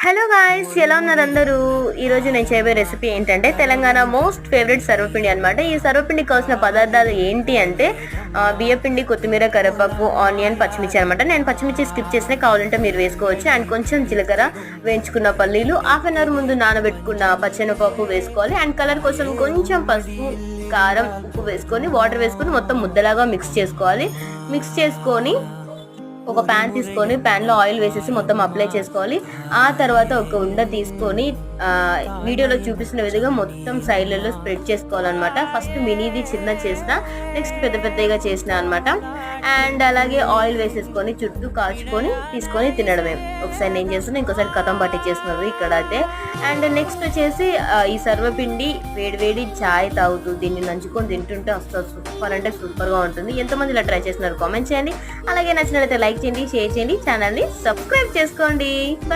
Hello guys, ఎలా ఉన్నారు అందరూ? ఈరోజు నేను చేయబోయే రెసిపీ ఏంటంటే తెలంగాణ మోస్ట్ ఫేవరెట్ సర్వపిండి అనమాట. ఈ సర్వపిండికి కావాల్సిన పదార్థాలు ఏంటి అంటే బియ్యపిండి, కొత్తిమీర, కరివేపాకు, ఆనియన్, పచ్చిమిర్చి అనమాట. నేను పచ్చిమిర్చి స్కిప్ చేసినా, కావాలంటే మీరు వేసుకోవచ్చు. అండ్ కొంచెం జీలకర్ర, వేయించుకున్న పల్లీలు, హాఫ్ అన్ అవర్ ముందు నానబెట్టుకున్న పచ్చెనపప్పు వేసుకోవాలి. అండ్ కలర్ కోసం కొంచెం పసుపు, కారం, ఉప్పు వేసుకొని వాటర్ వేసుకొని మొత్తం ముద్దలాగా మిక్స్ చేసుకోవాలి. మిక్స్ చేసుకొని ఒక ప్యాన్ తీసుకొని ప్యాన్లో ఆయిల్ వేసేసి మొత్తం అప్లై చేసుకోవాలి. ఆ తర్వాత ఒక ఉండ తీసుకొని వీడియోలో చూపిస్తున్న విధంగా మొత్తం సైడ్లలో స్ప్రెడ్ చేసుకోవాలన్నమాట. ఫస్ట్ మినీది చిన్న చేసిన, నెక్స్ట్ పెద్ద పెద్దగా చేసిన అనమాట. అండ్ అలాగే ఆయిల్ వేసేసుకొని చుట్టూ కాల్చుకొని తీసుకొని తినడమే. ఒకసారి నేను చేస్తున్నా, ఇంకోసారి కథం పట్టించేస్తున్నారు ఇక్కడ అయితే. అండ్ నెక్స్ట్ వచ్చేసి ఈ సర్వపిండి వేడివేడి చాయ్ తాగుతూ దీన్ని నంచుకొని తింటుంటే అసలు సూపర్ అంటే సూపర్గా ఉంటుంది. ఎంతమంది ఇలా ట్రై చేస్తున్నారు కామెంట్ చేయండి. అలాగే నచ్చినట్లయితే లైక్ చేయండి, షేర్ చేయండి, ఛానల్ని సబ్స్క్రైబ్ చేసుకోండి.